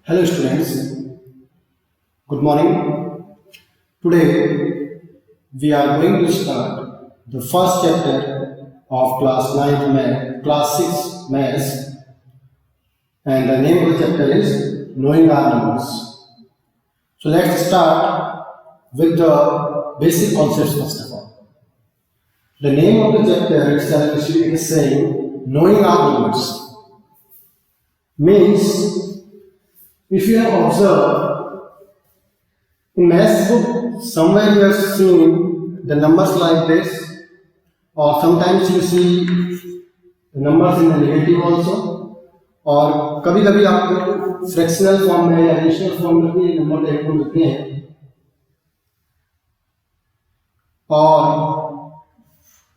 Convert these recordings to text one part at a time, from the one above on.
Hello students, good morning. Today we are going to start the first chapter of class 9th math, class 6 maths, and the name of the chapter is knowing our numbers. So let's start with the basic concepts first of all. The name of the chapter itself is saying knowing our numbers. Means if you have observed in maths book, somewhere you have seen the numbers like this, or sometimes you see the numbers in the negative also, और कभी कभी आपको fractional form में या rational form में भी number देखने को मिलते हैं। और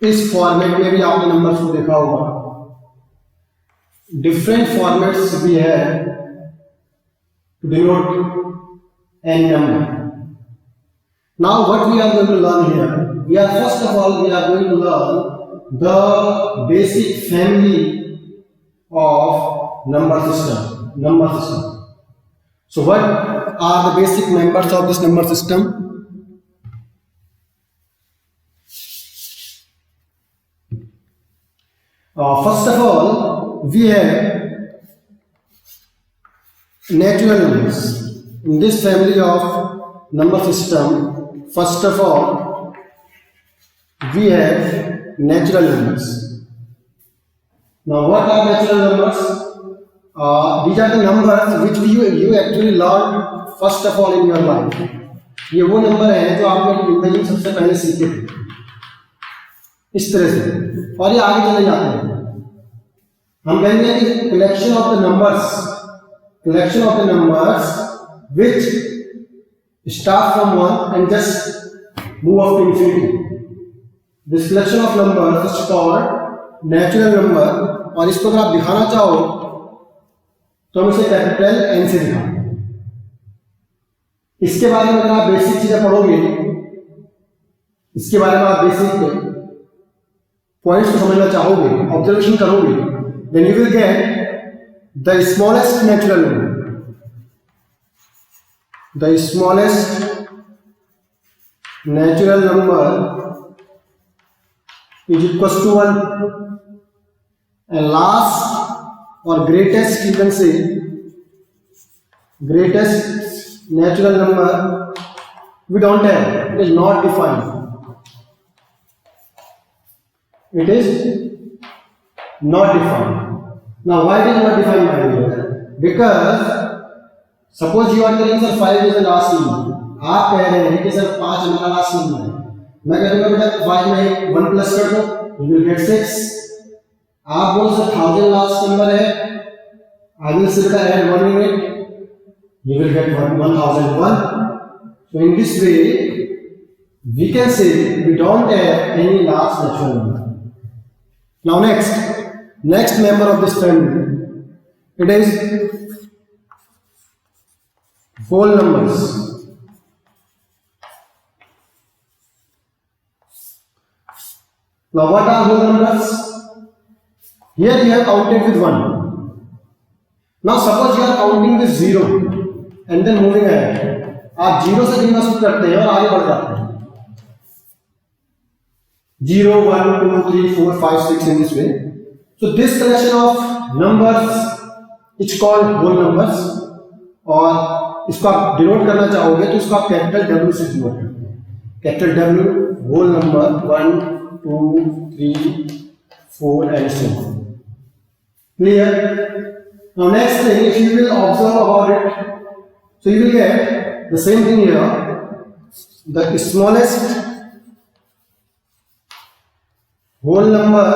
इस फॉर्मेट में भी आपने नंबर्स को देखा होगा। डिफरेंट फॉर्मेट्स भी है to denote any number. Now what we are going to learn here? We are first of all going to learn the basic family of number system. So what are the basic members of this number system? First of all, we have natural numbers. In this family of number system, first of all, we have natural numbers. Now, what are natural numbers? These are the numbers which you actually learned first of all in your life. ये वो number है जो आपने जिंदगी में सबसे पहले सीखे थे इस तरह से, और ये आगे चले जाते हैं। हम कहेंगे कि collection of the numbers which start from 1 and just move up to infinity. This collection of numbers is called natural number, और इसको अगर आप दिखाना चाहो तो हम इसे कैपिटल N से दिखाएंगे। इसके बारे में अगर आप बेसिक चीजें पढ़ोगे, इसके बारे में आप बेसिक पॉइंट्स को समझना चाहोगे, ऑब्जर्वेशन करोगे, then you will get the smallest natural number. The smallest natural number is equals to 1, and last or greatest, you can say greatest natural number we don't have. It is not defined. It is not defined. Now, why it is not defined, my dear? Because suppose you are telling sir 5 is the last number. आप कह रहे हैं कि sir 5 हमारा last number है। मैं कह दूंगा बेटा 5 में 1 प्लस कर दो, you will get 6. आप बोल सर 1000 लास्ट नंबर है, I will simply add 1 in it, you will get 1001. So in this way, we can say we don't have any last natural number. Now next member of this family, it is whole numbers. Now what are whole numbers? Here we have counted with 1. Now suppose you are counting with 0 and then moving ahead. आप 0 से गिनना शुरू करते हैं और आगे बढ़ जाते हैं। 0, 1, 2, 3, 4, 5, 6 in this way. So this collection of numbers is called whole numbers, और इसको आप डिनोट करना चाहोगे तो इसको आप कैपिटल W से डिनोट करते हैं। Capital W whole number 1, 2, 3, 4 and so on. Clear? Now next thing, if you will observe about it, so you will get the same thing here. The smallest whole number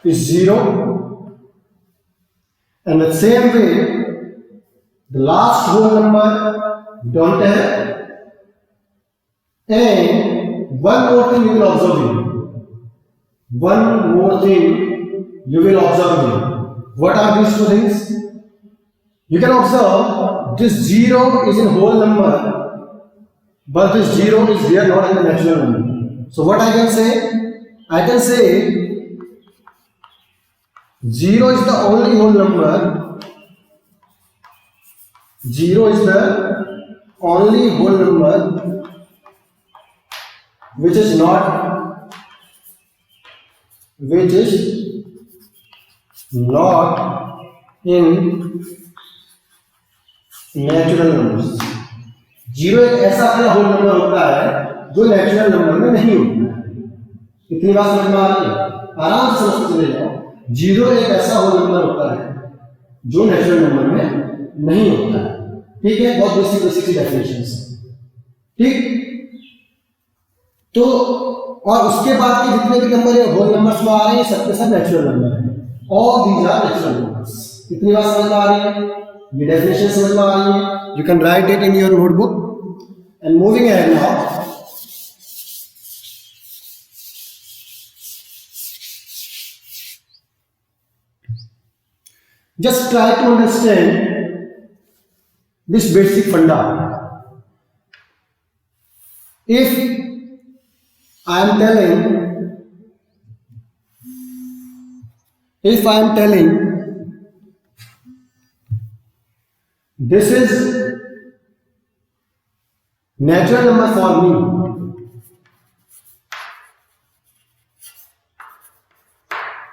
is 0, and the same way the last whole number we don't have, and one more thing you will observe here. One more thing you will observe here. What are these two things? You can observe this 0 is in whole number, but this 0 is here not in the natural number. So what I can say? I can say 0 is the only whole number 0 is the only whole number which is not in natural numbers. 0 एक ऐसा अपना whole number होता है जो natural number में नहीं होता है। इतनी बात समझ में आ रही है? आराम से समझ के चले जाओ। 0 एक ऐसा होल नंबर होता है जो नेचुरल नंबर में नहीं होता है। ठीक है, बहुत बेसिक डेफिनेशन है। ठीक, तो और उसके बाद के जितने भी नंबर है होल नंबर्स में आ रहे हैं, सबके सब नेचुरल नंबर है। All these are natural numbers. इतनी बात समझ में आ रही है? ये डेफिनेशन समझ में आ रही है? You can write it in your notebook. And moving ahead now, just try to understand this basic funda. If I am telling this is natural number for me,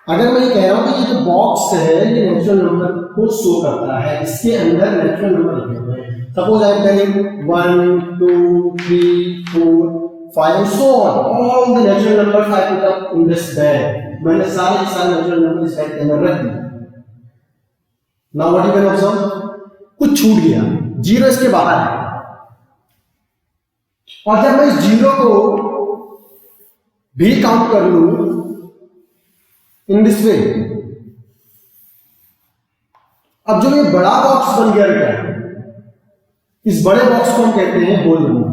अगर मैं ये कह रहा हूं कि ये जो बॉक्स है ये नेचुरल नंबर को शो करता है, इसके अंदर नेचुरल नंबर लिखे हुए हैं। Suppose I am telling 1 2 3 4 5 and so on, all the natural numbers I put up in this bag. मैंने सारे नेचुरल नंबर इस बैग के अंदर रख दिए। Now what you can observe, कुछ छूट गया, 0 इसके बाहर है। और जब मैं इस 0 को भी काउंट कर लूं इन दिस वे, अब जो ये बड़ा बॉक्स बन गया बेटा, इस बड़े बॉक्स को हम कहते हैं whole number.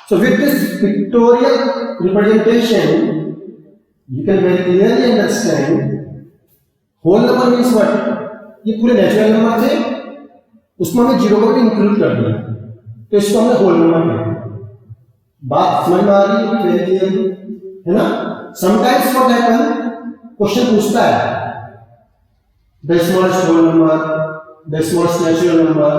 So with this pictorial representation, you can very clearly understand whole number means what? ये पूरे नेचुरल नंबर थे, उसमें हमने 0 को भी इंक्लूड कर दिया, तो इसको हमने होल नंबर कहते हैं। बात समझ में आ रही है? वेरी क्लियरली, है ना? समटाइम्स व्हाट हैपन, क्वेश्चन पूछता है the smallest whole number, the smallest natural number,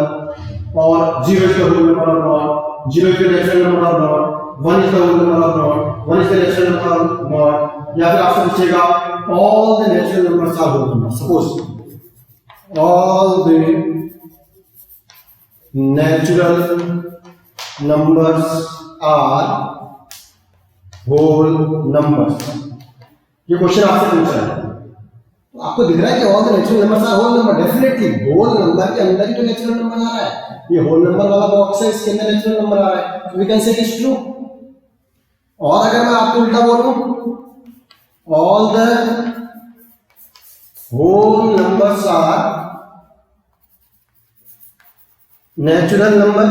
और 0 is the whole number or not, 0 is the natural number or not, 1 is the whole number or not, 1 is the natural number or not, या फिर आपसे पूछेगा all the natural numbers are whole numbers. Suppose all the natural numbers are whole numbers. ये question आपसे पूछा है, तो आपको दिख रहा है कि all the natural numbers are whole number. Definitely whole number के अंदर ही तो नेचुरल नंबर आ रहा है। ये होल नंबर वाला बॉक्स है, इसके अंदर नेचुरल नंबर आ रहा है, तो we can say it is true. और अगर मैं आपको उल्टा बोलूं, all the whole numbers are natural number,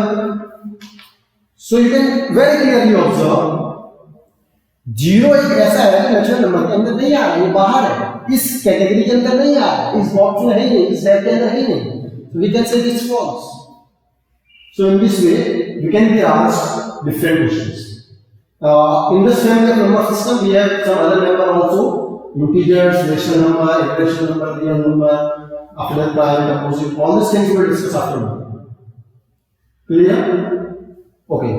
so you can very clearly observe 0 एक ऐसा है कि नेचुरल नंबर के अंदर नहीं आ रहा है, ये बाहर है, इस कैटेगरी के अंदर नहीं आ रहा है, इस बॉक्स में है नहीं, इस बैग के अंदर है नहीं, so we can say this is false. So in this way you can be asked different questions. In this family of number system we have some other number also, integers, rational number, irrational number, real number, after prime, composite, all these things we will discuss after. Clear? Okay.